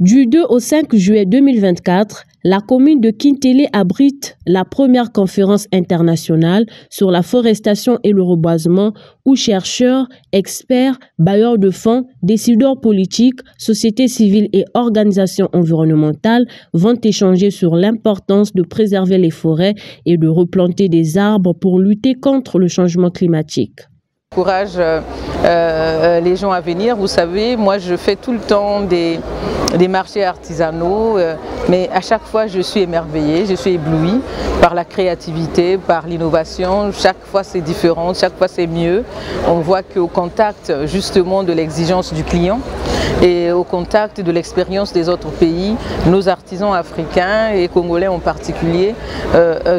Du 2 au 5 juillet 2024, la commune de Kintélé abrite la première conférence internationale sur la forestation et le reboisement où chercheurs, experts, bailleurs de fonds, décideurs politiques, sociétés civiles et organisations environnementales vont échanger sur l'importance de préserver les forêts et de replanter des arbres pour lutter contre le changement climatique. J'encourage les gens à venir. Vous savez, moi je fais tout le temps des marchés artisanaux, mais à chaque fois je suis émerveillée, je suis éblouie par la créativité, par l'innovation. Chaque fois c'est différent, chaque fois c'est mieux. On voit qu'au contact justement de l'exigence du client et au contact de l'expérience des autres pays, nos artisans africains et congolais en particulier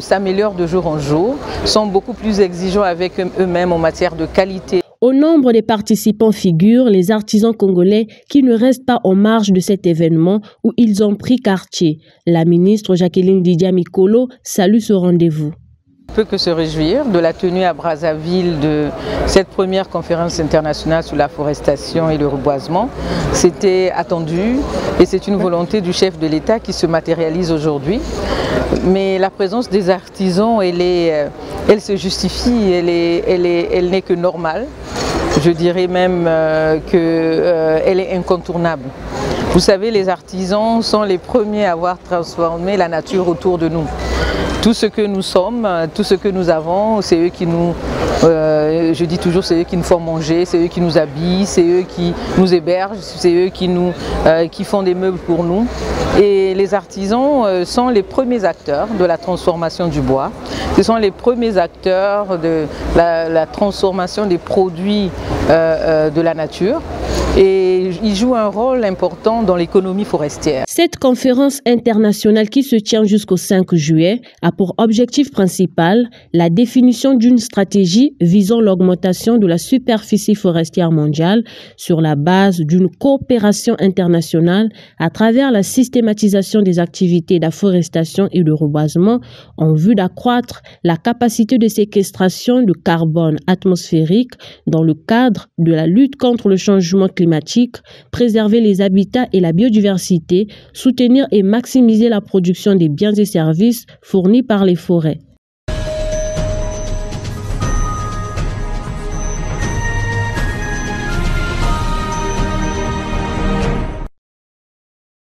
s'améliorent de jour en jour, sont beaucoup plus exigeants avec eux-mêmes en matière de qualité. Au nombre des participants figurent les artisans congolais qui ne restent pas en marge de cet événement où ils ont pris quartier. La ministre Jacqueline Lydia Mikolo salue ce rendez-vous. On ne peut que se réjouir de la tenue à Brazzaville de cette première conférence internationale sur la forestation et le reboisement. C'était attendu et c'est une volonté du chef de l'État qui se matérialise aujourd'hui. Mais la présence des artisans, elle se justifie, elle n'est que normale. Je dirais même qu'elle est incontournable. Vous savez, les artisans sont les premiers à avoir transformé la nature autour de nous. Tout ce que nous sommes, tout ce que nous avons, c'est eux qui nous, je dis toujours, c'est eux qui nous font manger, c'est eux qui nous habillent, c'est eux qui nous hébergent, c'est eux qui font des meubles pour nous. Et les artisans sont les premiers acteurs de la transformation du bois. Ce sont les premiers acteurs de la transformation des produits de la nature. Et ils jouent un rôle important dans l'économie forestière. Cette conférence internationale qui se tient jusqu'au 5 juillet a pour objectif principal la définition d'une stratégie visant l'augmentation de la superficie forestière mondiale sur la base d'une coopération internationale à travers la systématisation des activités d'afforestation et de reboisement en vue d'accroître la capacité de séquestration de carbone atmosphérique dans le cadre de la lutte contre le changement climatique, préserver les habitats et la biodiversité, soutenir et maximiser la production des biens et services fournis par les forêts.